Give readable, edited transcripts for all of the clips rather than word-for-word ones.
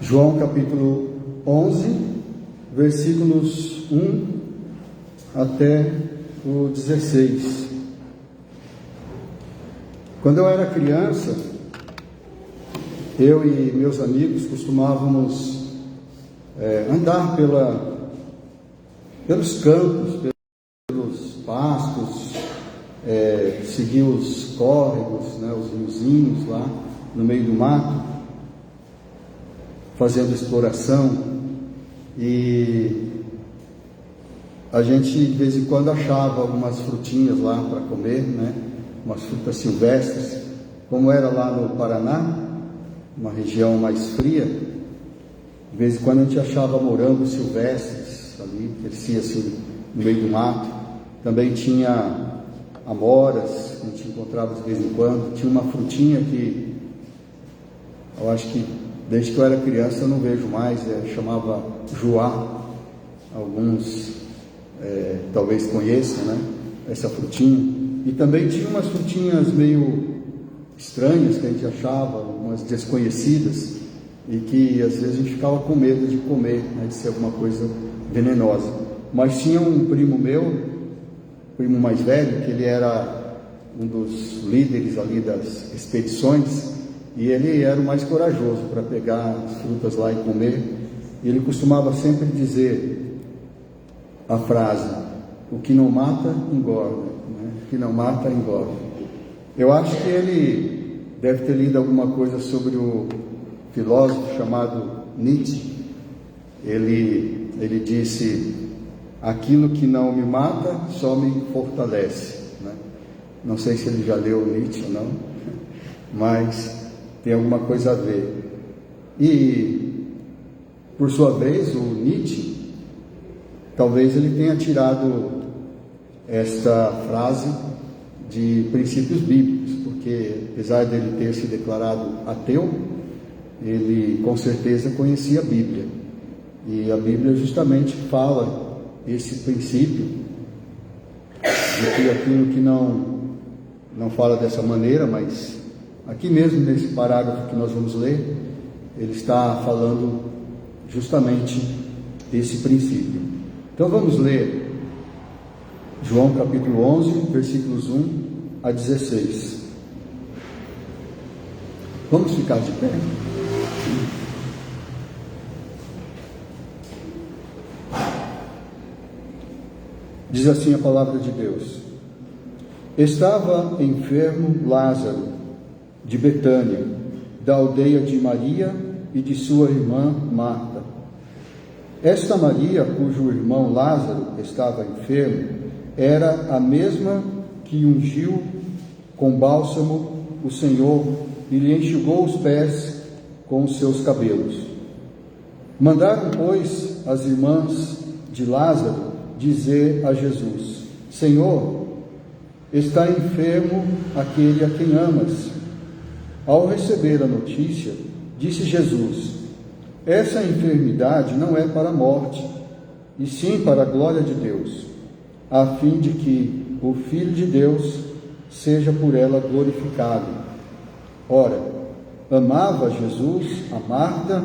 João capítulo 11, versículos 1 até o 16. Quando eu era criança, eu e meus amigos costumávamos andar pelos campos, pelos pastos, seguir os córregos, os riozinhos lá no meio do mato, fazendo exploração. E a gente de vez em quando achava algumas frutinhas lá para comer, umas frutas silvestres. Como era lá no Paraná, uma região mais fria, de vez em quando a gente achava morangos silvestres ali, crescia assim no meio do mato. Também tinha amoras, que a gente encontrava de vez em quando. Tinha uma frutinha que eu acho que desde que eu era criança eu não vejo mais, chamava juá. Alguns talvez conheçam, essa frutinha. E também tinha umas frutinhas meio estranhas que a gente achava, umas desconhecidas, e que às vezes a gente ficava com medo de comer, de ser alguma coisa venenosa. Mas tinha um primo meu, primo mais velho, que ele era um dos líderes ali das expedições, e ele era o mais corajoso para pegar as frutas lá e comer. E ele costumava sempre dizer a frase: o que não mata, engorda. O que não mata, engorda. Eu acho que ele deve ter lido alguma coisa sobre o filósofo chamado Nietzsche. Ele disse: aquilo que não me mata só me fortalece. Não sei se ele já leu Nietzsche ou não, mas tem alguma coisa a ver. E, por sua vez, o Nietzsche, talvez ele tenha tirado esta frase de princípios bíblicos, porque apesar dele ter se declarado ateu, ele com certeza conhecia a Bíblia, e a Bíblia justamente fala esse princípio de que aquilo que não fala dessa maneira, mas aqui mesmo nesse parágrafo que nós vamos ler, ele está falando justamente desse princípio. Então vamos ler João capítulo 11, versículos 1 a 16. Vamos ficar de pé? Diz assim a palavra de Deus: estava enfermo Lázaro, de Betânia, da aldeia de Maria e de sua irmã Marta. Esta Maria, cujo irmão Lázaro estava enfermo, era a mesma que ungiu com bálsamo o Senhor e lhe enxugou os pés com os seus cabelos. Mandaram, pois, as irmãs de Lázaro dizer a Jesus: Senhor, está enfermo aquele a quem amas. Ao receber a notícia, disse Jesus: essa enfermidade não é para a morte, e sim para a glória de Deus, a fim de que o Filho de Deus seja por ela glorificado. Ora, amava Jesus a Marta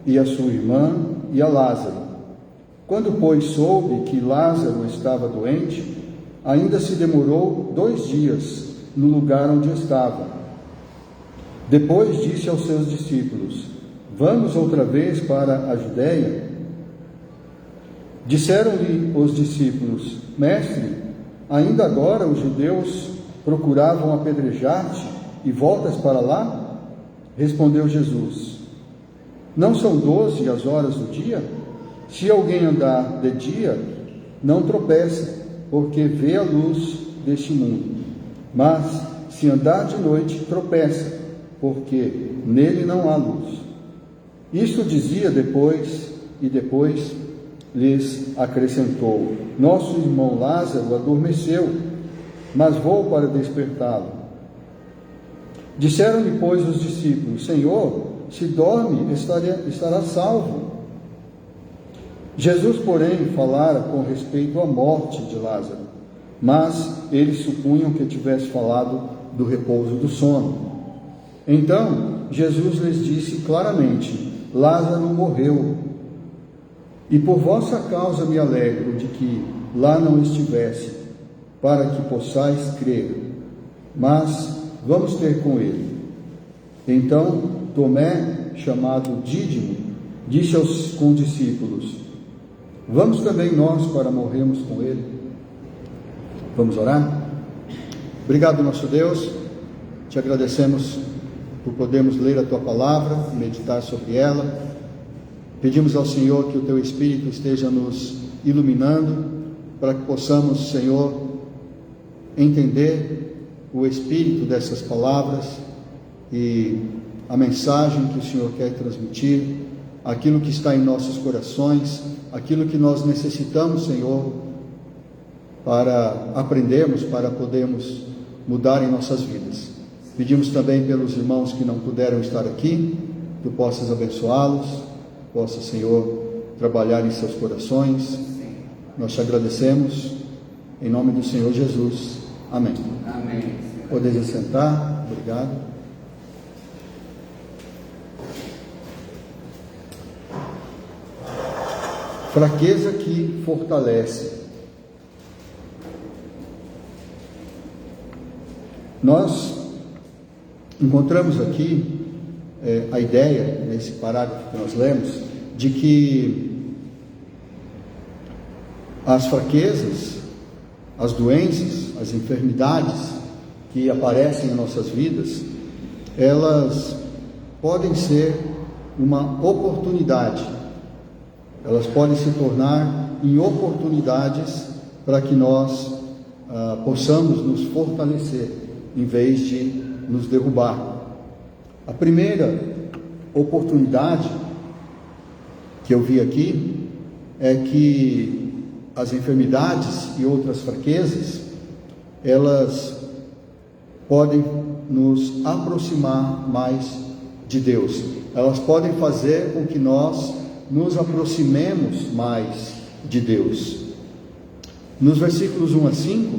e a sua irmã e a Lázaro. Quando, pois, soube que Lázaro estava doente, ainda se demorou 2 dias no lugar onde estava. Depois disse aos seus discípulos: vamos outra vez para a Judéia? Disseram-lhe os discípulos: Mestre, ainda agora os judeus procuravam apedrejar-te e voltas para lá? Respondeu Jesus: não são 12 as horas do dia? Se alguém andar de dia, não tropeça, porque vê a luz deste mundo. Mas se andar de noite, tropeça, porque nele não há luz. Isto dizia depois lhes acrescentou: nosso irmão Lázaro adormeceu, mas vou para despertá-lo. Disseram-lhe, pois, os discípulos: Senhor, se dorme, estará salvo. Jesus, porém, falara com respeito à morte de Lázaro, mas eles supunham que tivesse falado do repouso do sono. Então Jesus lhes disse claramente: Lázaro morreu, e por vossa causa me alegro de que lá não estivesse, para que possais crer. Mas vamos ter com ele. Então Tomé, chamado Dídimo, disse aos condiscípulos: vamos também nós para morrermos com ele. Vamos orar? Obrigado, nosso Deus, te agradecemos por podermos ler a tua palavra, meditar sobre ela. Pedimos ao Senhor que o teu Espírito esteja nos iluminando, para que possamos, Senhor, entender o espírito dessas palavras e a mensagem que o Senhor quer transmitir, aquilo que está em nossos corações, aquilo que nós necessitamos, Senhor, para aprendermos, para podermos mudar em nossas vidas. Pedimos também pelos irmãos que não puderam estar aqui, que tu possas abençoá-los, possa, Senhor, trabalhar em seus corações. Nós te agradecemos, em nome do Senhor Jesus. Amém. Amém. Podeis assentar. Obrigado. Fraqueza que fortalece. Nós encontramos aqui a ideia, nesse parágrafo que nós lemos, de que as fraquezas, as doenças, as enfermidades que aparecem em nossas vidas, elas podem ser uma oportunidade, elas podem se tornar em oportunidades para que nós possamos nos fortalecer, em vez de nos derrubar. A primeira oportunidade que eu vi aqui é que as enfermidades e outras fraquezas, elas podem nos aproximar mais de Deus. Elas podem fazer com que nós nos aproximemos mais de Deus. Nos versículos 1 a 5,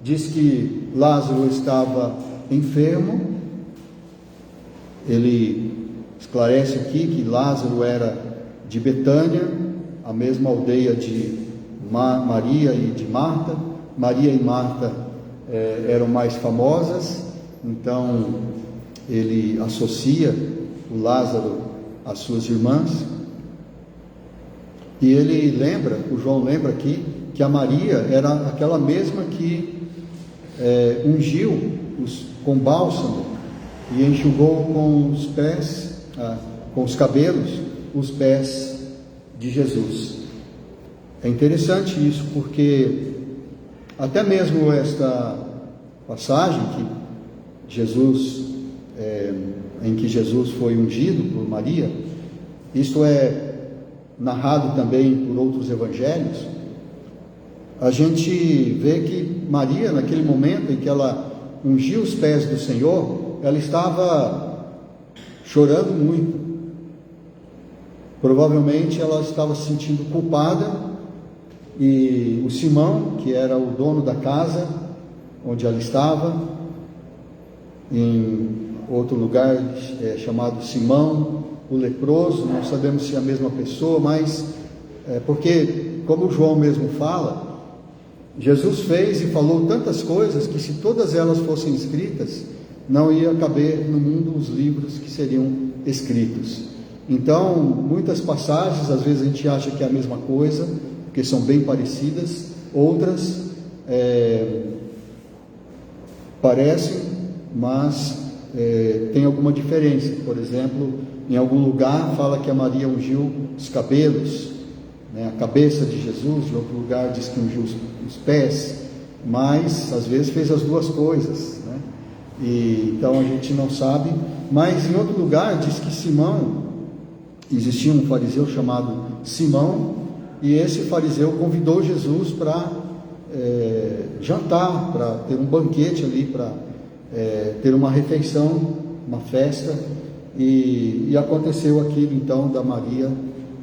diz que Lázaro estava enfermo. Ele esclarece aqui que Lázaro era de Betânia, a mesma aldeia de Maria e de Marta. Maria e Marta eram mais famosas, então ele associa o Lázaro às suas irmãs. E ele lembra, o João lembra aqui, que a Maria era aquela mesma que ungiu com bálsamo e enxugou com os pés, com os cabelos, os pés de Jesus. É interessante isso, porque até mesmo esta passagem em que Jesus foi ungido por Maria, isto é narrado também por outros evangelhos, a gente vê que Maria, naquele momento em que ela ungiu os pés do Senhor, ela estava chorando muito. Provavelmente ela estava se sentindo culpada, e o Simão, que era o dono da casa onde ela estava, em outro lugar chamado Simão, o leproso, não sabemos se é a mesma pessoa, mas porque, como João mesmo fala, Jesus fez e falou tantas coisas que, se todas elas fossem escritas, não ia caber no mundo os livros que seriam escritos. Então, muitas passagens, às vezes a gente acha que é a mesma coisa, porque são bem parecidas, outras parecem, mas tem alguma diferença. Por exemplo, em algum lugar fala que a Maria ungiu os cabelos, a cabeça de Jesus, em outro lugar diz que ungiu os pés, mas às vezes fez as duas coisas, né? E então a gente não sabe. Mas em outro lugar diz que Simão, existia um fariseu chamado Simão, e esse fariseu convidou Jesus para jantar, para ter um banquete ali, para ter uma refeição, uma festa, e aconteceu aquilo então da Maria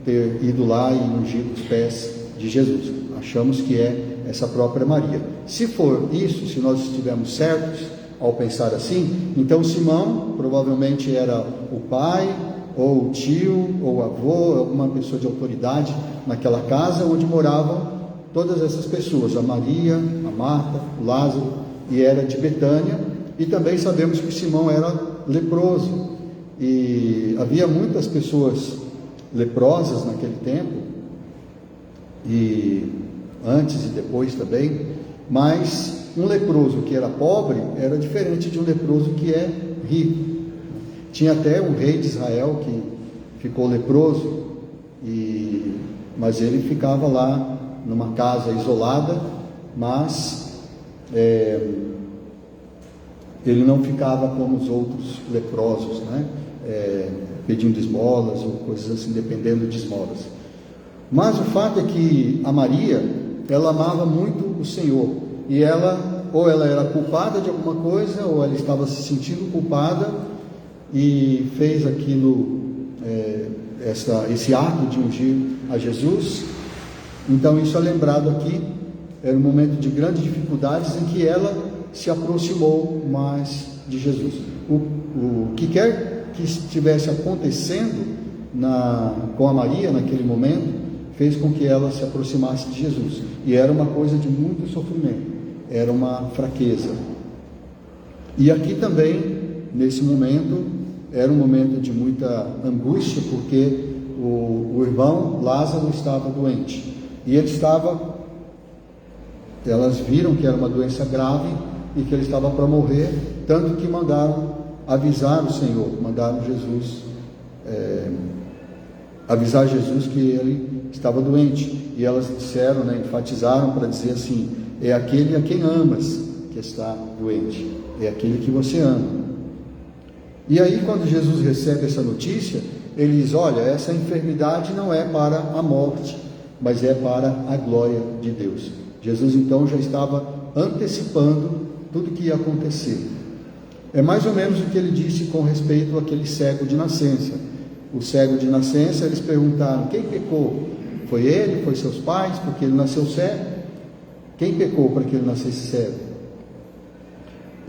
ter ido lá e ungido os pés de Jesus. Achamos que é essa própria Maria. Se for isso, se nós estivermos certos ao pensar assim, então Simão provavelmente era o pai ou o tio, ou o avô, alguma pessoa de autoridade naquela casa onde moravam todas essas pessoas, a Maria, a Marta, o Lázaro, e era de Betânia. E também sabemos que Simão era leproso, e havia muitas pessoas leprosas naquele tempo, e antes e depois também, mas um leproso que era pobre era diferente de um leproso que é rico. Tinha até um rei de Israel que ficou leproso, mas ele ficava lá numa casa isolada, mas ele não ficava como os outros leprosos, né? Pedindo esmolas ou coisas assim, dependendo de esmolas. Mas o fato é que a Maria, ela amava muito o Senhor, e ou ela era culpada de alguma coisa, ou ela estava se sentindo culpada e fez aquilo, esse ato de ungir a Jesus. Então isso é lembrado aqui. Era um momento de grandes dificuldades em que ela se aproximou mais de Jesus. O que quer que estivesse acontecendo com a Maria naquele momento, fez com que ela se aproximasse de Jesus. E era uma coisa de muito sofrimento, era uma fraqueza. E aqui também, nesse momento, era um momento de muita angústia, porque o irmão Lázaro estava doente. E elas viram que era uma doença grave e que ele estava para morrer, tanto que mandaram avisar o Senhor, mandaram avisar Jesus que ele estava doente. E elas disseram, enfatizaram para dizer assim: é aquele a quem amas que está doente, é aquele que você ama. E aí, quando Jesus recebe essa notícia, ele diz: olha, essa enfermidade não é para a morte, mas é para a glória de Deus. Jesus então já estava antecipando tudo o que ia acontecer. É mais ou menos o que ele disse com respeito àquele cego de nascença. O cego de nascença, eles perguntaram: quem pecou? Foi ele? Foi seus pais? Porque ele nasceu cego? Quem pecou para que ele nascesse cego?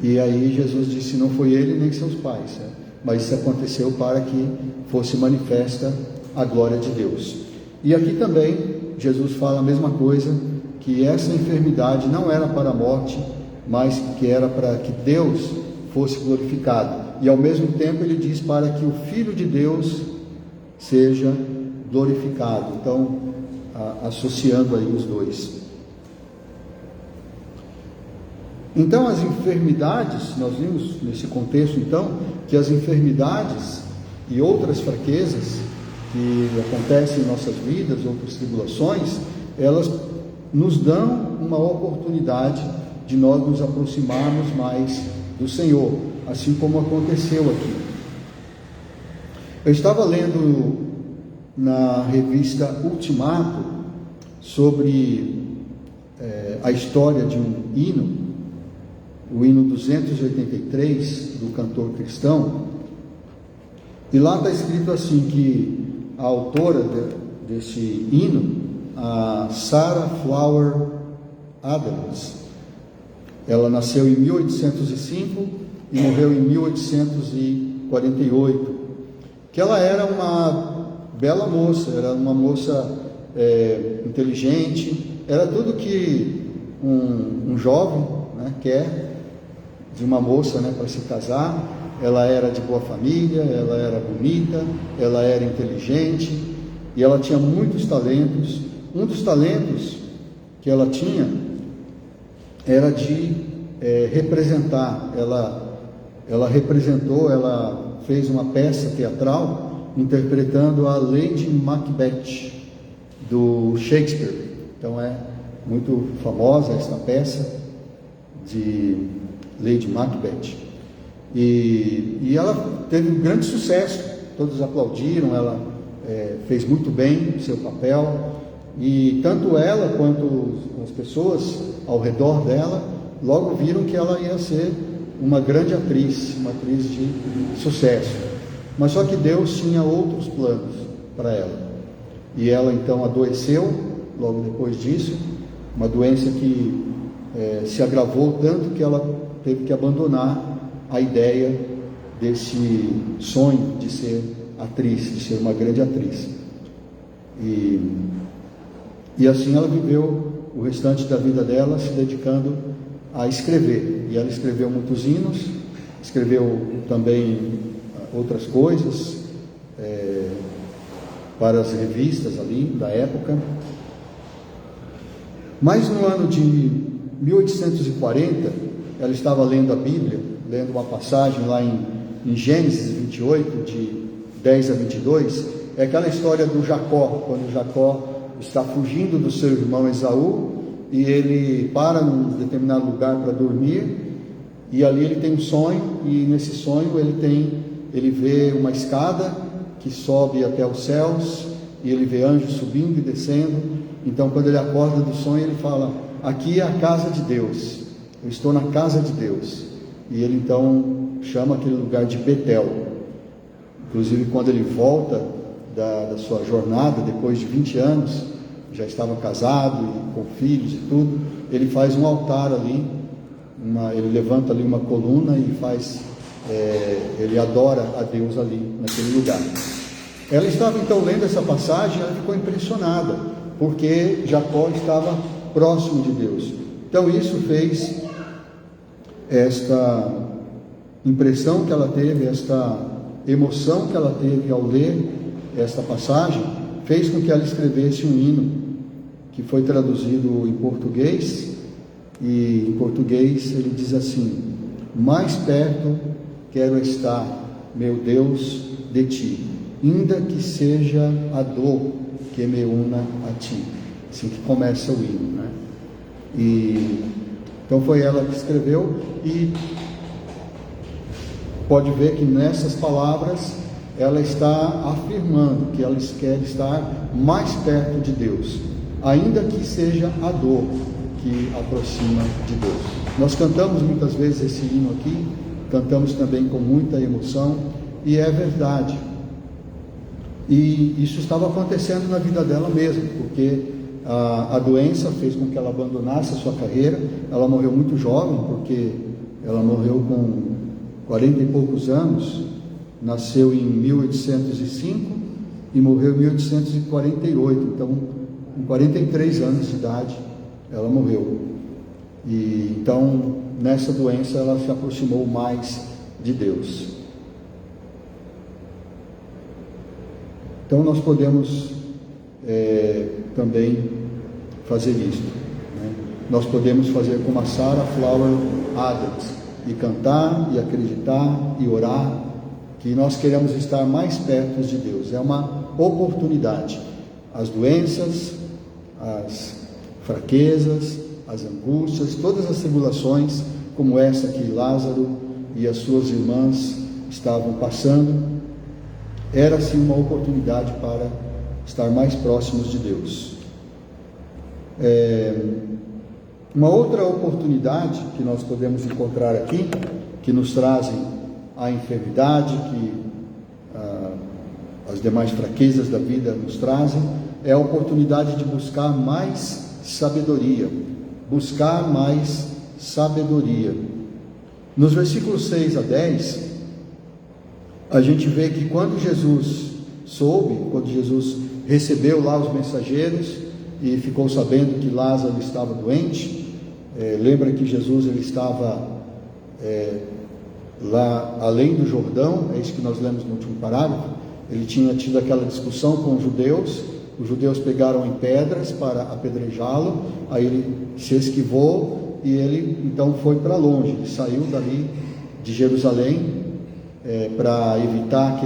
E aí Jesus disse: não foi ele nem seus pais, mas isso aconteceu para que fosse manifesta a glória de Deus. E aqui também Jesus fala a mesma coisa, que essa enfermidade não era para a morte, mas que era para que Deus fosse glorificado. E ao mesmo tempo ele diz para que o Filho de Deus seja glorificado. Então, associando aí os dois. Então, as enfermidades, nós vimos nesse contexto então, que as enfermidades e outras fraquezas que acontecem em nossas vidas, outras tribulações, elas nos dão uma oportunidade de nós nos aproximarmos mais do Senhor, assim como aconteceu aqui. Eu estava lendo na revista Ultimato sobre a história de um hino, o hino 283 do cantor cristão, e lá está escrito assim que a autora desse hino, a Sarah Flower Adams, ela nasceu em 1805 e morreu em 1848, que ela era uma bela moça, era uma moça inteligente, era tudo que um jovem quer de uma moça para se casar. Ela era de boa família, ela era bonita, ela era inteligente e ela tinha muitos talentos. Um dos talentos que ela tinha era de representar. Ela representou, ela fez uma peça teatral interpretando a Lady Macbeth do Shakespeare. Então é muito famosa esta peça de Lady Macbeth. E ela teve um grande sucesso, todos aplaudiram, ela fez muito bem o seu papel, e tanto ela quanto as pessoas ao redor dela logo viram que ela ia ser uma grande atriz, uma atriz de sucesso. Mas só que Deus tinha outros planos para ela, e ela então adoeceu logo depois disso, uma doença que se agravou tanto que ela teve que abandonar a ideia desse sonho de ser atriz, de ser uma grande atriz. E assim ela viveu o restante da vida dela se dedicando a escrever. E ela escreveu muitos hinos, escreveu também outras coisas para as revistas ali da época. Mas no ano de 1840, ela estava lendo a Bíblia, lendo uma passagem lá em Gênesis 28, de 10 a 22, é aquela história do Jacó, quando Jacó está fugindo do seu irmão Esaú, e ele para num determinado lugar para dormir, e ali ele tem um sonho, e nesse sonho ele vê uma escada que sobe até os céus, e ele vê anjos subindo e descendo. Então quando ele acorda do sonho, ele fala: aqui é a casa de Deus, eu estou na casa de Deus. E ele então chama aquele lugar de Betel. Inclusive quando ele volta da sua jornada, depois de 20 anos, já estava casado e com filhos e tudo, ele faz um altar ali, ele levanta ali uma coluna e ele adora a Deus ali naquele lugar. Ela estava então lendo essa passagem, ela ficou impressionada, porque Jacó estava próximo de Deus. Então isso fez esta impressão que ela teve, esta emoção que ela teve ao ler esta passagem, fez com que ela escrevesse um hino que foi traduzido em português. E em português ele diz assim: mais perto quero estar, meu Deus, de ti, ainda que seja a dor que me una a ti. Assim que começa o hino, né? Então foi ela que escreveu, e pode ver que nessas palavras ela está afirmando que ela quer estar mais perto de Deus, ainda que seja a dor que aproxima de Deus. Nós cantamos muitas vezes esse hino aqui, cantamos também com muita emoção, e é verdade. E isso estava acontecendo na vida dela mesmo, porque a doença fez com que ela abandonasse a sua carreira. Ela morreu muito jovem, porque ela morreu com 40 e poucos anos, nasceu em 1805 e morreu em 1848, então com 43 anos de idade ela morreu. E então nessa doença ela se aproximou mais de Deus. Então nós podemos também fazer isso, né? Nós podemos fazer como a Sarah Flower Adams, e cantar, e acreditar, e orar, que nós queremos estar mais perto de Deus. É uma oportunidade. As doenças, as fraquezas, as angústias, todas as tribulações, como essa que Lázaro e as suas irmãs estavam passando, era sim uma oportunidade para estar mais próximos de Deus. Uma outra oportunidade que nós podemos encontrar aqui, que nos trazem a enfermidade, que as demais fraquezas da vida nos trazem, é a oportunidade de buscar mais sabedoria. Buscar mais sabedoria. Nos versículos 6 a 10, a gente vê que quando Jesus recebeu lá os mensageiros e ficou sabendo que Lázaro estava doente, lembra que Jesus ele estava lá além do Jordão, é isso que nós lemos no último parágrafo. Ele tinha tido aquela discussão com os judeus pegaram em pedras para apedrejá-lo, aí ele se esquivou e ele então foi para longe, ele saiu dali de Jerusalém para evitar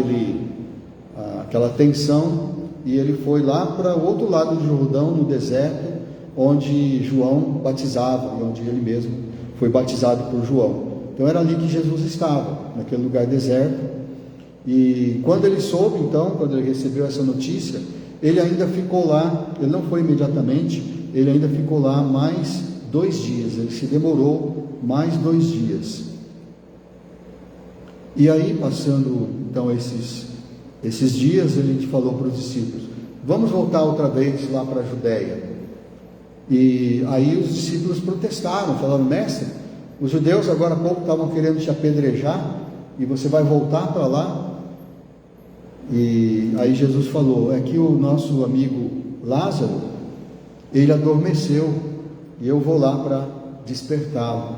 aquela tensão, e ele foi lá para o outro lado do Jordão, no deserto, onde João batizava, e onde ele mesmo foi batizado por João. Então era ali que Jesus estava, naquele lugar deserto. E quando ele soube, então, quando ele recebeu essa notícia, ele ainda ficou lá, ele não foi imediatamente, ele ainda ficou lá mais 2 dias, ele se demorou mais 2 dias. E aí, passando então esses dias, ele falou para os discípulos: vamos voltar outra vez lá para a Judéia. E aí os discípulos protestaram, falaram: mestre, os judeus agora há pouco estavam querendo te apedrejar, e você vai voltar para lá? E aí Jesus falou, é que o nosso amigo Lázaro, ele adormeceu, e eu vou lá para despertá-lo.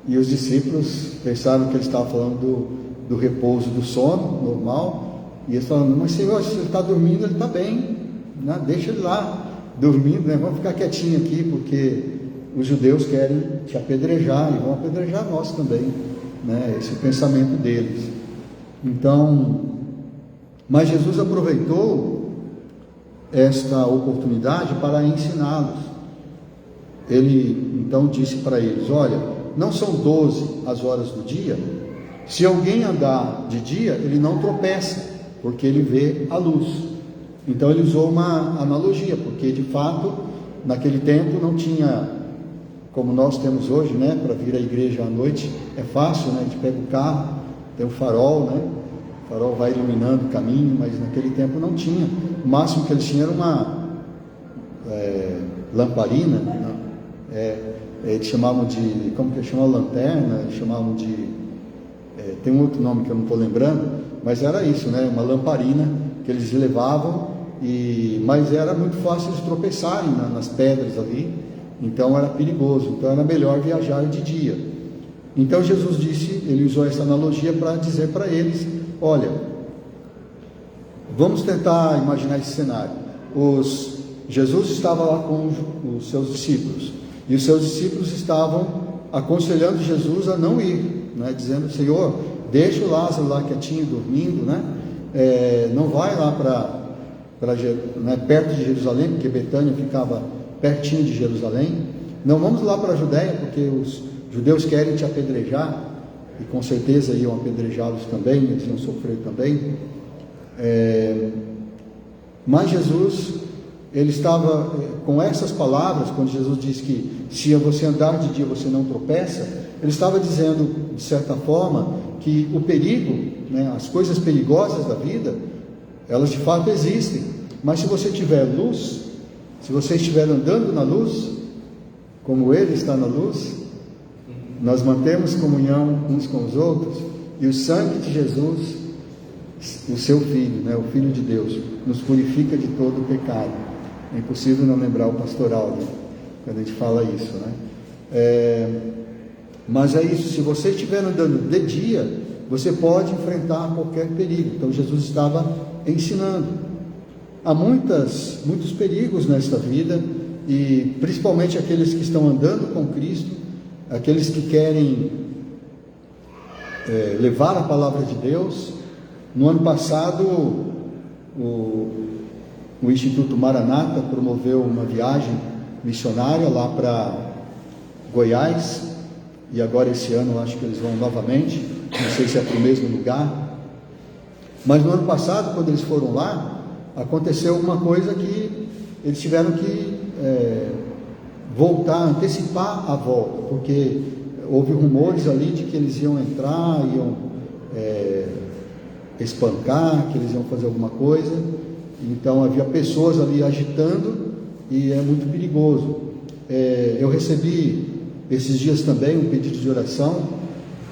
E os discípulos pensaram que ele estava falando do repouso, do sono normal, e eles falaram, mas Senhor, se ele está dormindo, ele está bem, né? Deixa ele lá dormindo, né? Vamos ficar quietinho aqui, porque os judeus querem te apedrejar, e vão apedrejar nós também, né? Esse é o pensamento deles. Então, mas Jesus aproveitou esta oportunidade para ensiná-los. Ele então disse para eles, olha, não são 12 as horas do dia? Se alguém andar de dia, ele não tropeça, porque ele vê a luz. Então ele usou uma analogia, porque de fato, naquele tempo não tinha, como nós temos hoje, né, para vir à igreja à noite, é fácil, né, a gente pega o carro, tem um farol, né, o farol vai iluminando o caminho, mas naquele tempo não tinha. O máximo que eles tinham era uma lamparina, eles chamavam de, como que eles chamavam, lanterna, eles chamavam de, tem um outro nome que eu não estou lembrando, mas era isso, né, uma lamparina que eles levavam, mas era muito fácil eles tropeçarem nas pedras ali, então era perigoso, então era melhor viajar de dia. Então Jesus disse, ele usou essa analogia para dizer para eles, olha, vamos tentar imaginar esse cenário. Jesus estava lá com os seus discípulos, e os seus discípulos estavam aconselhando Jesus a não ir, né, dizendo, Senhor, deixa o Lázaro lá quietinho, dormindo, né, não vai lá né, perto de Jerusalém, porque Betânia ficava pertinho de Jerusalém, não vamos lá para a Judéia, porque os judeus querem te apedrejar, e com certeza iam apedrejá-los também, eles iam sofrer também. Mas Jesus, ele estava com essas palavras, quando Jesus disse que se você andar de dia você não tropeça, ele estava dizendo, de certa forma, que o perigo, né, as coisas perigosas da vida, elas de fato existem, mas se você tiver luz, se você estiver andando na luz, como Ele está na luz, nós mantemos comunhão uns com os outros, e o sangue de Jesus, o seu Filho, né, o Filho de Deus, nos purifica de todo o pecado. É impossível não lembrar o pastoral, né, quando a gente fala isso, né? Mas é isso, se você estiver andando de dia, você pode enfrentar qualquer perigo. Então Jesus estava ensinando. Há muitos perigos nesta vida, e principalmente aqueles que estão andando com Cristo, aqueles que querem levar a palavra de Deus. No ano passado, o Instituto Maranata promoveu uma viagem missionária lá para Goiás, e agora esse ano acho que eles vão novamente, não sei se é para o mesmo lugar, mas no ano passado, quando eles foram lá, aconteceu uma coisa que eles tiveram que voltar, antecipar a volta, porque houve rumores ali de que eles iam entrar, iam espancar, que eles iam fazer alguma coisa. Então havia pessoas ali agitando, e é muito perigoso. Eu recebi esses dias também um pedido de oração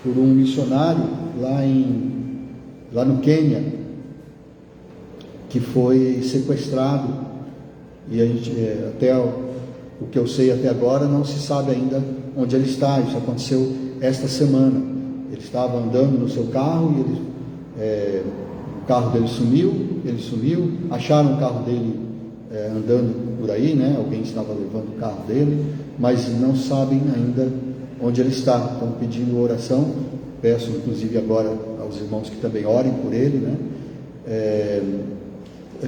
por um missionário lá no Quênia, que foi sequestrado, e a gente, até o que eu sei até agora, não se sabe ainda onde ele está. Isso aconteceu esta semana. Ele estava andando no seu carro, e o carro dele sumiu, ele sumiu, acharam o carro dele andando por aí, né? Alguém estava levando o carro dele, mas não sabem ainda onde ele está. Estão pedindo oração. Peço inclusive agora aos irmãos que também orem por ele, né? É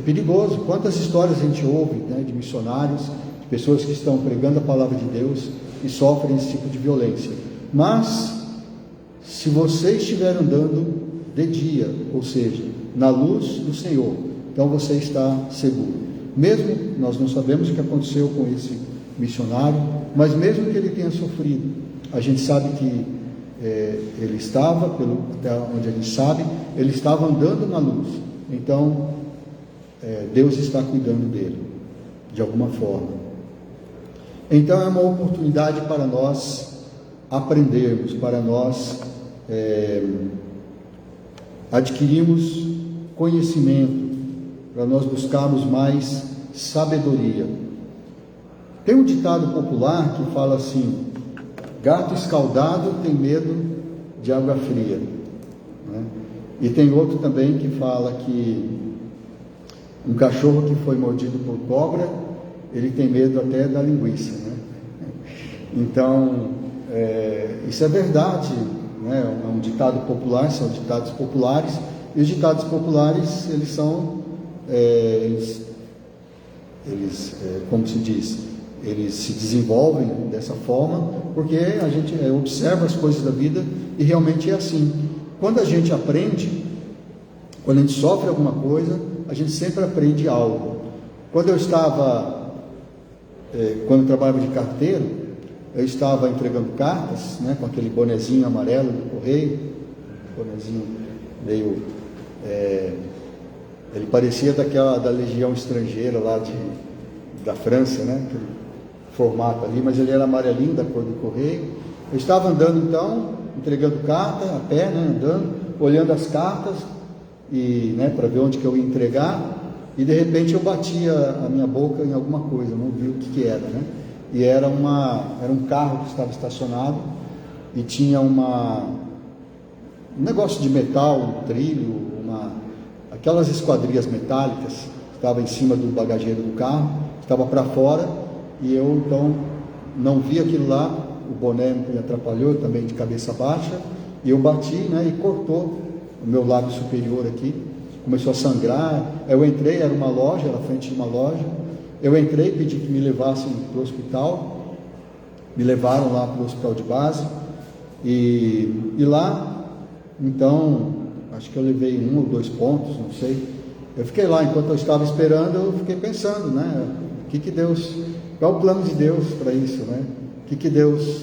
perigoso. Quantas histórias a gente ouve, né, de missionários, de pessoas que estão pregando a palavra de Deus e sofrem esse tipo de violência. Mas se você estiver andando de dia, ou seja, na luz do Senhor, então você está seguro. Mesmo nós não sabemos o que aconteceu com esse missionário, mas mesmo que ele tenha sofrido, a gente sabe que ele estava, até onde a gente sabe, ele estava andando na luz. Então Deus está cuidando dele de alguma forma. Então é uma oportunidade para nós aprendermos, para nós adquirirmos conhecimento, para nós buscarmos mais sabedoria. Tem um ditado popular que fala assim: gato escaldado tem medo de água fria, né? E tem outro também que fala que um cachorro que foi mordido por cobra, ele tem medo até da linguiça, né? Então, isso é verdade, né? É um ditado popular, são ditados populares, e os ditados populares, eles são, como se diz, eles se desenvolvem dessa forma, porque a gente observa as coisas da vida e realmente é assim. Quando a gente aprende, quando a gente sofre alguma coisa, a gente sempre aprende algo. Quando eu trabalhava de carteiro, eu estava entregando cartas, né, com aquele bonezinho amarelo do correio, bonezinho meio, ele parecia da legião estrangeira lá da França, né, aquele formato ali, mas ele era amarelinho da cor do correio. Eu estava andando então, entregando carta, a pé, né, andando, olhando as cartas, e, né, para ver onde que eu ia entregar, e de repente eu batia a minha boca em alguma coisa, não vi o que era, né? E era um carro que estava estacionado e tinha um negócio de metal, um trilho, aquelas esquadrias metálicas, estava em cima do bagageiro do carro, estava para fora, e eu então não vi aquilo lá, o boné me atrapalhou, também de cabeça baixa, e eu bati, né, e cortou o meu lábio superior aqui, começou a sangrar. Eu entrei, era uma loja, era a frente de uma loja, eu entrei, pedi que me levassem para o hospital, me levaram lá para o hospital de base, e lá, então, acho que eu levei 1 ou 2 pontos, não sei, eu fiquei lá, enquanto eu estava esperando, eu fiquei pensando, né, qual é o plano de Deus para isso, né, o que Deus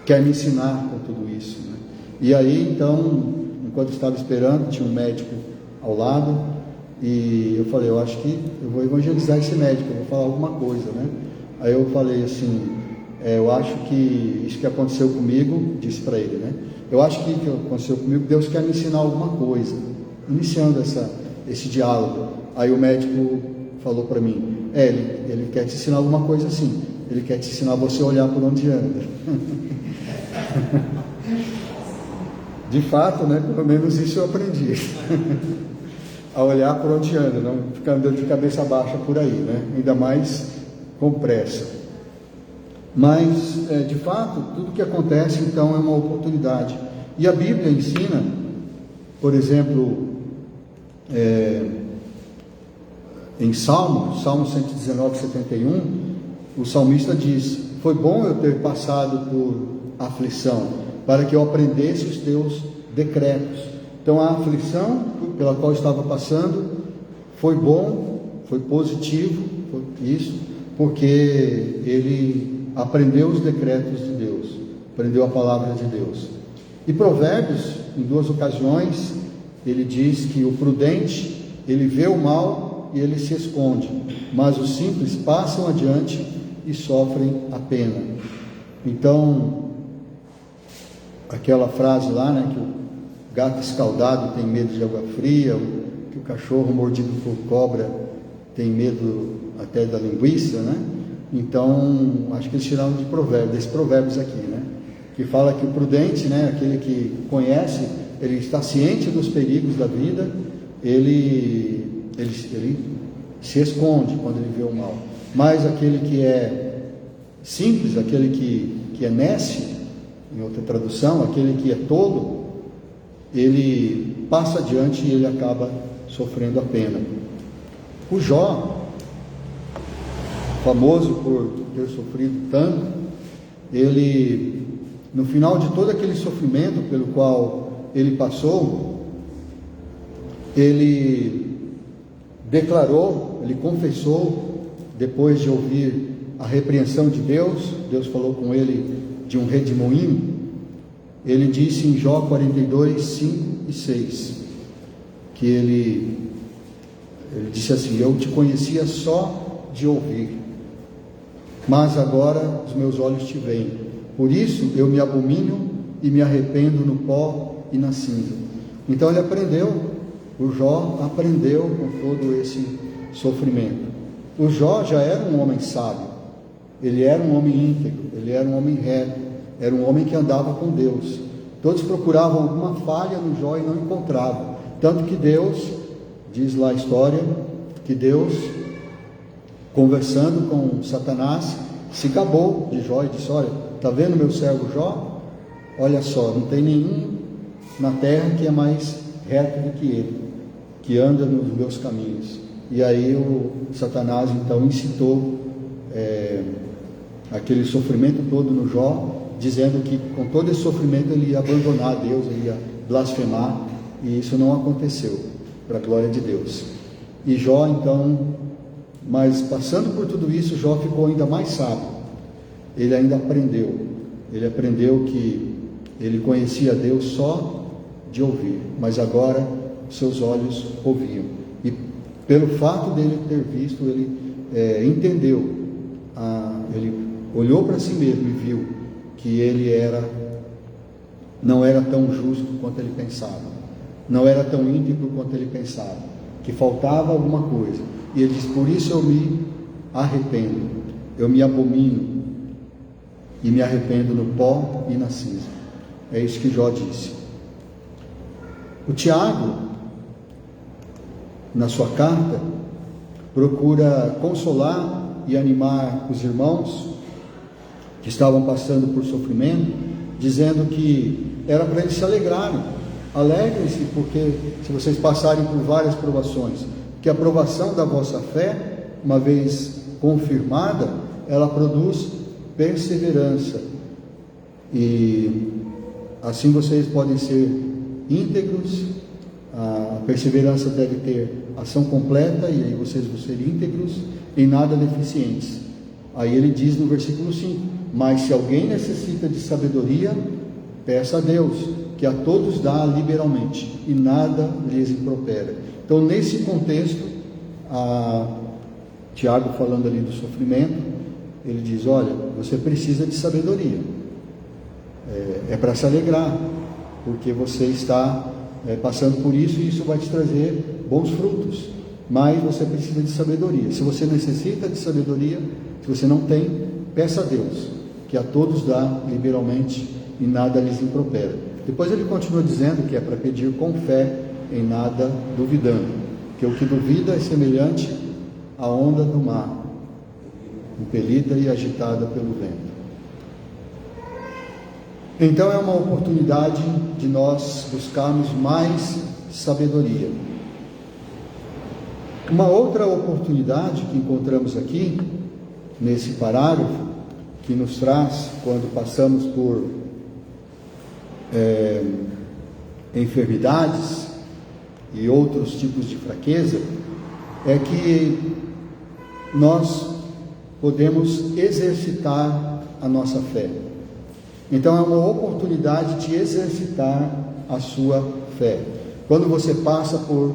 quer me ensinar com tudo isso, né? E aí, então, enquanto eu estava esperando, tinha um médico ao lado, e eu falei, eu acho que eu vou evangelizar esse médico, eu vou falar alguma coisa, né? Aí eu falei assim, eu acho que isso que aconteceu comigo, disse para ele, né? Eu acho que aconteceu comigo, Deus quer me ensinar alguma coisa, iniciando esse diálogo. Aí o médico falou para mim, ele quer te ensinar alguma coisa assim, ele quer te ensinar você a olhar por onde anda. De fato, né, pelo menos isso eu aprendi, a olhar por onde anda, não ficar andando de cabeça baixa por aí, né, ainda mais com pressa. Mas, de fato, tudo que acontece, então, é uma oportunidade. E a Bíblia ensina, por exemplo, em Salmo 119, 71, o salmista diz, foi bom eu ter passado por aflição, para que eu aprendesse os teus decretos. Então a aflição pela qual eu estava passando foi bom, foi positivo, foi isso, porque ele aprendeu os decretos de Deus, aprendeu a palavra de Deus. E Provérbios, em 2 ocasiões, ele diz que o prudente, ele vê o mal e ele se esconde, mas os simples passam adiante e sofrem a pena. Então, aquela frase lá, né, que o gato escaldado tem medo de água fria, que o cachorro mordido por cobra tem medo até da linguiça, né? Então, acho que eles tiraram de provérbios, desses provérbios aqui, né? Que fala que o prudente, né, aquele que conhece, ele está ciente dos perigos da vida, ele se esconde quando ele vê o mal. Mas aquele que é simples, aquele que é nécio, em outra tradução, aquele que é tolo, ele passa adiante e ele acaba sofrendo a pena. O Jó, famoso por ter sofrido tanto, ele, no final de todo aquele sofrimento pelo qual ele passou, ele declarou, ele confessou, depois de ouvir a repreensão de Deus, Deus falou com ele de um redemoinho, ele disse em Jó 42, 5 e 6, que ele disse assim, eu te conhecia só de ouvir, mas agora os meus olhos te veem, por isso eu me abomino e me arrependo no pó e na cinza. Então ele aprendeu, o Jó aprendeu com todo esse sofrimento. O Jó já era um homem sábio, ele era um homem íntegro, ele era um homem reto, era um homem que andava com Deus. Todos procuravam alguma falha no Jó e não encontravam. Tanto que Deus, diz lá a história, que Deus, conversando com Satanás, se gabou de Jó e disse: olha, está vendo meu servo Jó? Olha só, não tem nenhum na terra que é mais reto do que ele, que anda nos meus caminhos. E aí o Satanás então incitou aquele sofrimento todo no Jó, dizendo que com todo esse sofrimento ele ia abandonar a Deus, ele ia blasfemar, e isso não aconteceu, para a glória de Deus. E Jó então, mas passando por tudo isso, Jó ficou ainda mais sábio. Ele ainda aprendeu, ele aprendeu que ele conhecia Deus só de ouvir, mas agora seus olhos ouviam, e pelo fato dele ter visto, ele entendeu, ele olhou para si mesmo e viu que ele não era tão justo quanto ele pensava, não era tão íntegro quanto ele pensava, que faltava alguma coisa. E ele diz: por isso eu me arrependo, eu me abomino e me arrependo no pó e na cinza. É isso que Jó disse. O Tiago, na sua carta, procura consolar e animar os irmãos que estavam passando por sofrimento, dizendo que era para eles se alegrarem. Alegrem-se, porque se vocês passarem por várias provações, que a provação da vossa fé, uma vez confirmada, ela produz perseverança, e assim vocês podem ser íntegros. A perseverança deve ter ação completa, e aí vocês vão ser íntegros, em nada deficientes. Aí ele diz no versículo 5: mas se alguém necessita de sabedoria, peça a Deus, que a todos dá liberalmente, e nada lhes impropera. Então, nesse contexto, Tiago, falando ali do sofrimento, ele diz: olha, você precisa de sabedoria, é para se alegrar, porque você está passando por isso, e isso vai te trazer bons frutos, mas você precisa de sabedoria. Se você necessita de sabedoria, se você não tem, peça a Deus, que a todos dá liberalmente e nada lhes impropera. Depois ele continua dizendo que é para pedir com fé, em nada duvidando, que o que duvida é semelhante à onda do mar, impelida e agitada pelo vento. Então é uma oportunidade de nós buscarmos mais sabedoria. Uma outra oportunidade que encontramos aqui, nesse parágrafo, que nos traz, quando passamos por enfermidades e outros tipos de fraqueza, é que nós podemos exercitar a nossa fé. Então é uma oportunidade de exercitar a sua fé. Quando você passa por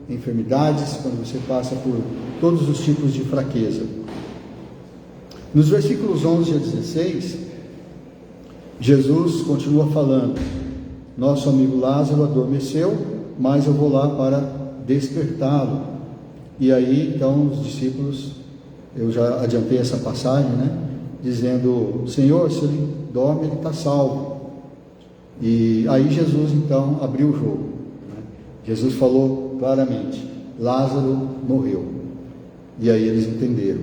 enfermidades, quando você passa por todos os tipos de fraqueza. Nos versículos 11 a 16, Jesus continua falando: nosso amigo Lázaro adormeceu, mas eu vou lá para despertá-lo. E aí então os discípulos, eu já adiantei essa passagem, dizendo: Senhor, se ele dorme, ele está salvo. E aí Jesus então abriu o jogo, Jesus falou claramente: Lázaro morreu. E aí eles entenderam,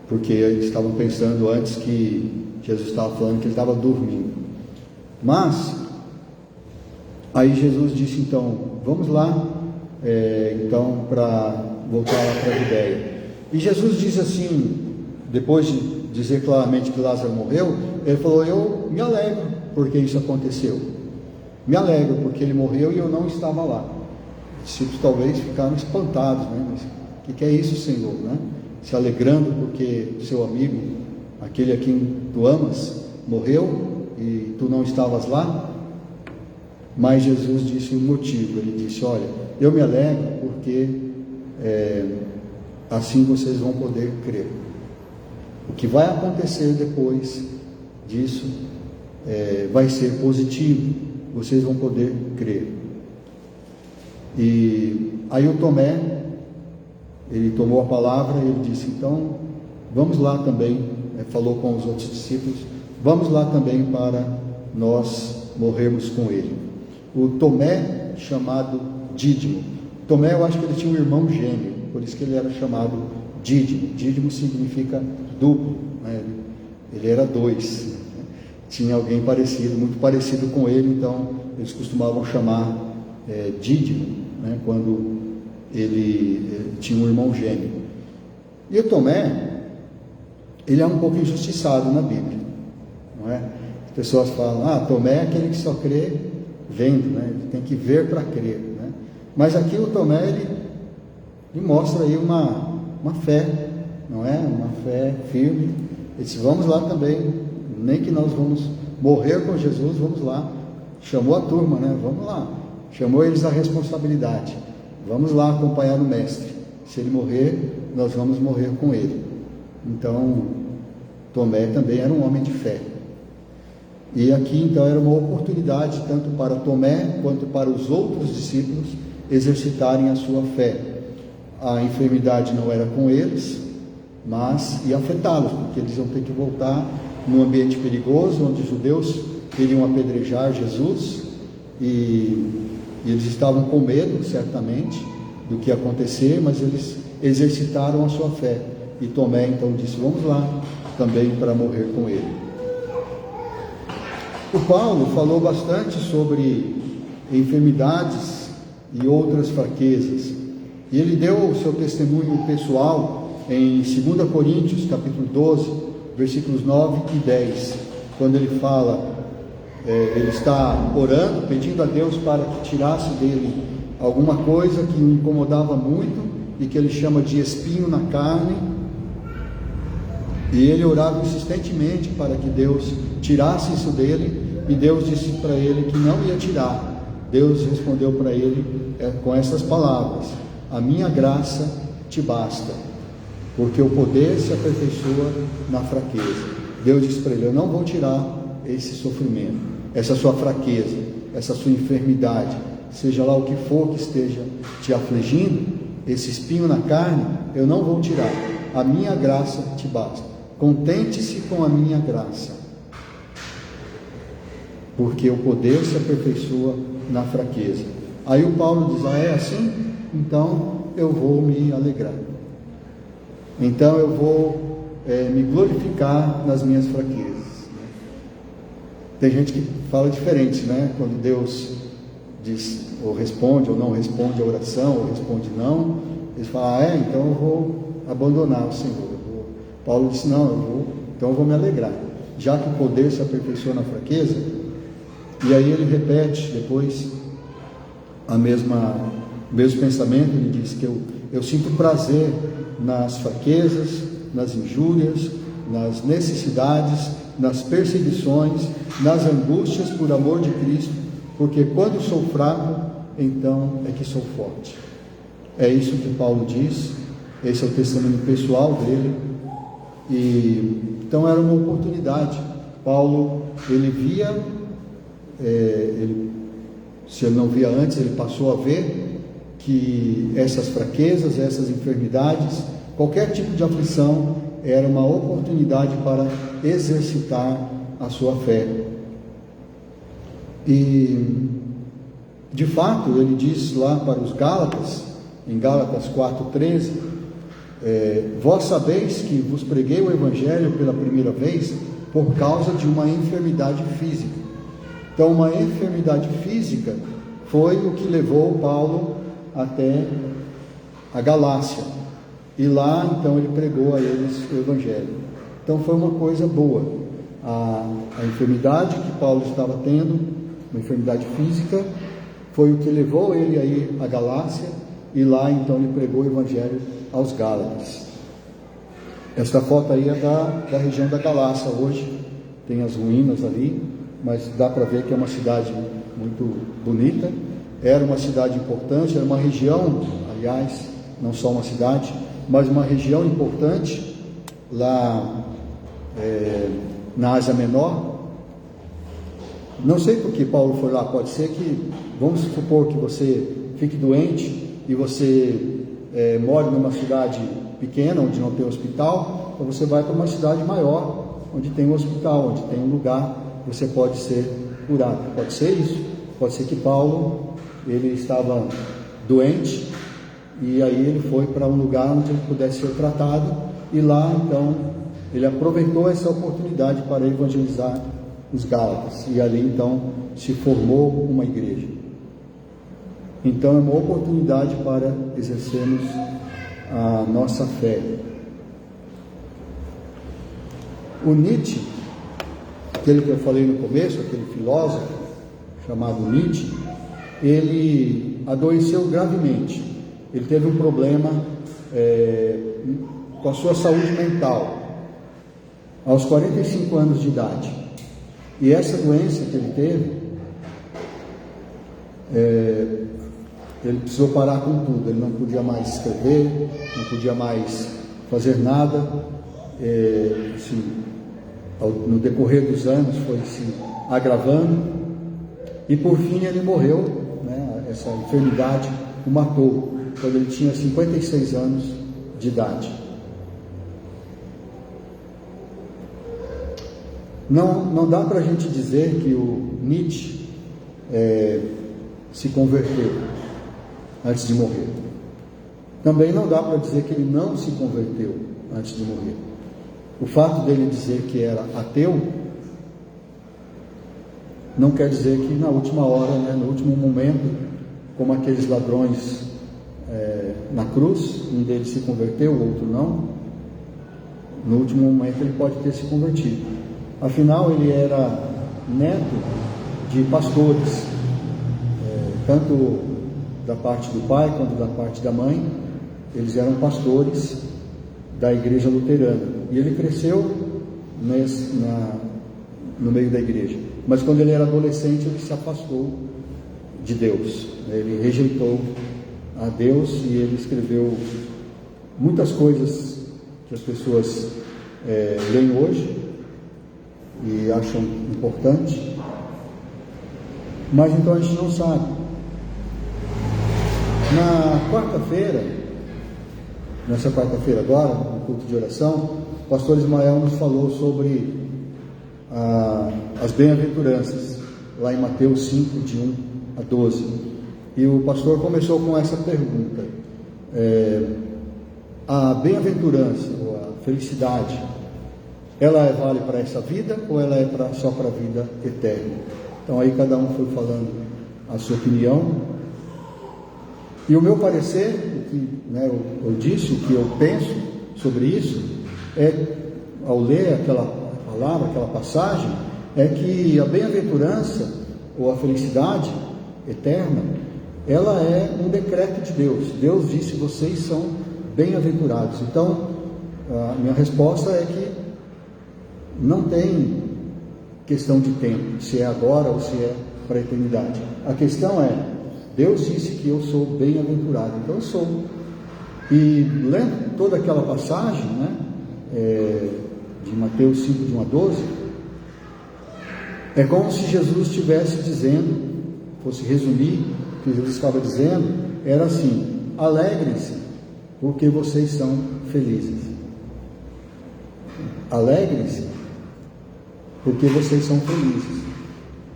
porque eles estavam pensando antes que Jesus estava falando que ele estava dormindo. Mas aí Jesus disse: então, vamos lá, então, para voltar lá para a Judéia. E Jesus diz assim, depois de dizer claramente que Lázaro morreu, ele falou: eu me alegro porque isso aconteceu, me alegro porque ele morreu e eu não estava lá. Os discípulos talvez ficaram espantados, mas o que é isso, Senhor, se alegrando porque seu amigo, aquele a quem tu amas, morreu e tu não estavas lá? Mas Jesus disse um motivo. Ele disse: olha, eu me alegro porque assim vocês vão poder crer. O que vai acontecer depois disso vai ser positivo, vocês vão poder crer. E aí o Tomé, ele tomou a palavra e ele disse, então, vamos lá também, falou com os outros discípulos, vamos lá também para nós morrermos com ele. O Tomé, chamado Dídimo. Tomé, eu acho que ele tinha um irmão gêmeo, por isso que ele era chamado Dídimo. Dídimo significa duplo, né? Ele era dois, né? Tinha alguém parecido, muito parecido com ele, então eles costumavam chamar Dídimo, né? Quando ele tinha um irmão gêmeo. E o Tomé, ele é um pouco injustiçado na Bíblia, não é? As pessoas falam, Tomé é aquele que só crê vendo, né? Ele tem que ver para crer, né? Mas aqui o Tomé, ele mostra aí uma fé, não é? Uma fé firme. Ele disse, vamos lá também, nem que nós vamos morrer com Jesus, vamos lá. Chamou a turma, né? Vamos lá. Chamou eles à responsabilidade. Vamos lá acompanhar o mestre. Se ele morrer, nós vamos morrer com ele. Então, Tomé também era um homem de fé. E aqui, então, era uma oportunidade, tanto para Tomé, quanto para os outros discípulos, exercitarem a sua fé. A enfermidade não era com eles, mas ia afetá-los, porque eles iam ter que voltar num ambiente perigoso, onde os judeus queriam apedrejar Jesus, e eles estavam com medo, certamente, do que ia acontecer, mas eles exercitaram a sua fé. E Tomé, então, disse, vamos lá também para morrer com ele. O Paulo falou bastante sobre enfermidades e outras fraquezas. E ele deu o seu testemunho pessoal em 2 Coríntios, capítulo 12, versículos 9 e 10, quando ele fala, ele está orando, pedindo a Deus para que tirasse dele alguma coisa que o incomodava muito e que ele chama de espinho na carne. E ele orava insistentemente para que Deus tirasse isso dele, e Deus disse para ele que não ia tirar. Deus respondeu para ele com essas palavras: a minha graça te basta, porque o poder se aperfeiçoa na fraqueza. Deus disse para ele: eu não vou tirar esse sofrimento, essa sua fraqueza, essa sua enfermidade, seja lá o que for que esteja te afligindo, esse espinho na carne, eu não vou tirar. A minha graça te basta. Contente-se com a minha graça, porque o poder se aperfeiçoa na fraqueza. Aí o Paulo diz: é assim? Então eu vou me alegrar. Então eu vou me glorificar nas minhas fraquezas. Tem gente que fala diferente, né? Quando Deus diz, ou responde ou não responde a oração, ou responde não, eles falam: então eu vou abandonar o Senhor. Paulo disse: não, então eu vou me alegrar, já que o poder se aperfeiçoa na fraqueza. E aí ele repete depois o mesmo pensamento. Ele diz que eu sinto prazer nas fraquezas, nas injúrias, nas necessidades, nas perseguições, nas angústias por amor de Cristo, porque quando sou fraco, então é que sou forte. É isso que Paulo diz, esse é o testemunho pessoal dele. E então era uma oportunidade. Paulo, ele via, se ele não via antes, ele passou a ver que essas fraquezas, essas enfermidades, qualquer tipo de aflição, era uma oportunidade para exercitar a sua fé. E de fato ele diz lá para os Gálatas, em Gálatas 4:13, vós sabeis que vos preguei o Evangelho pela primeira vez por causa de uma enfermidade física. Então, uma enfermidade física foi o que levou Paulo até a Galácia. E lá, então, ele pregou a eles o Evangelho. Então, foi uma coisa boa. A enfermidade que Paulo estava tendo, uma enfermidade física, foi o que levou ele a ir à Galácia. E lá, então, ele pregou o Evangelho aos Gálatas. Esta foto aí é da região da Galácia hoje, tem as ruínas ali, mas dá para ver que é uma cidade muito bonita. Era uma cidade importante, era uma região, aliás, não só uma cidade, mas uma região importante lá na Ásia Menor. Não sei por que Paulo foi lá, pode ser que, vamos supor que você fique doente e você mora numa cidade pequena, onde não tem hospital, então você vai para uma cidade maior, onde tem um hospital, onde tem um lugar, você pode ser curado. Pode ser isso, pode ser que Paulo, ele estava doente, e aí ele foi para um lugar onde ele pudesse ser tratado, e lá então ele aproveitou essa oportunidade para evangelizar os Gálatas, e ali então se formou uma igreja. Então é uma oportunidade para exercermos a nossa fé. O Nietzsche, aquele que eu falei no começo, aquele filósofo chamado Nietzsche, ele adoeceu gravemente. Ele teve um problema com a sua saúde mental aos 45 anos de idade. E essa doença que ele teve, ele precisou parar com tudo. Ele não podia mais escrever, não podia mais fazer nada. Assim, no decorrer dos anos foi se agravando, e por fim ele morreu, né? Essa enfermidade o matou quando ele tinha 56 anos de idade. Não dá para a gente dizer que o Nietzsche se converteu antes de morrer. Também não dá para dizer que ele não se converteu antes de morrer. O fato dele dizer que era ateu não quer dizer que na última hora, né, no último momento, como aqueles ladrões na cruz, um deles se converteu, o outro não. No último momento ele pode ter se convertido. Afinal, ele era neto de pastores, tanto da parte do pai quanto da parte da mãe. Eles eram pastores da igreja luterana, e ele cresceu no meio da igreja. Mas quando ele era adolescente, ele se afastou de Deus, ele rejeitou a Deus, e ele escreveu muitas coisas que as pessoas leem hoje e acham importante, mas então a gente não sabe. Nessa quarta-feira agora, no culto de oração, o pastor Ismael nos falou sobre as bem-aventuranças, lá em Mateus 5, de 1 a 12. E o pastor começou com essa pergunta: a bem-aventurança, ou a felicidade, ela vale para essa vida, ou ela é só para a vida eterna? Então aí cada um foi falando a sua opinião. E o meu parecer, eu disse, o que eu penso sobre isso, ao ler aquela palavra, aquela passagem, é que a bem-aventurança, ou a felicidade eterna, ela é um decreto de Deus. Deus disse: vocês são bem-aventurados. Então, a minha resposta é que não tem questão de tempo, se é agora ou se é para a eternidade. A questão é: Deus disse que eu sou bem-aventurado, então eu sou. E lendo toda aquela passagem, de Mateus 5, de 1 a 12, é como se Jesus estivesse dizendo, fosse resumir o que Jesus estava dizendo, era assim: alegrem-se, porque vocês são felizes. Alegrem-se, porque vocês são felizes.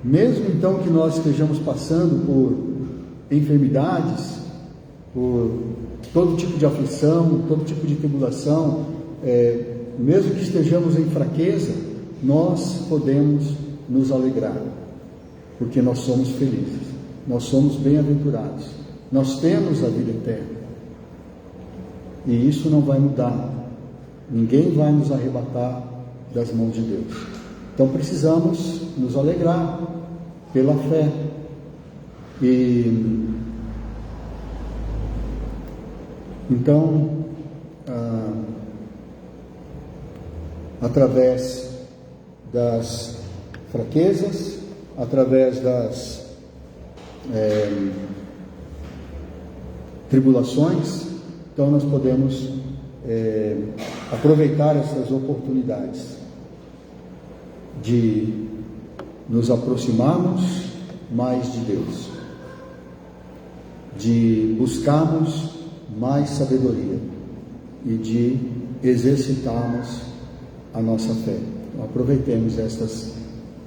Mesmo então que nós estejamos passando por enfermidades, por todo tipo de aflição, todo tipo de tribulação, mesmo que estejamos em fraqueza, nós podemos nos alegrar, porque nós somos felizes, nós somos bem-aventurados, nós temos a vida eterna, e isso não vai mudar. Ninguém vai nos arrebatar das mãos de Deus. Então precisamos nos alegrar pela fé. E então, através das fraquezas, através das tribulações, então nós podemos aproveitar essas oportunidades de nos aproximarmos mais de Deus, de buscarmos mais sabedoria e de exercitarmos a nossa fé. Então, aproveitemos essas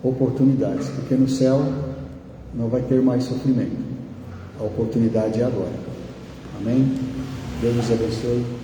oportunidades, porque no céu não vai ter mais sofrimento. A oportunidade é agora. Amém? Deus nos abençoe.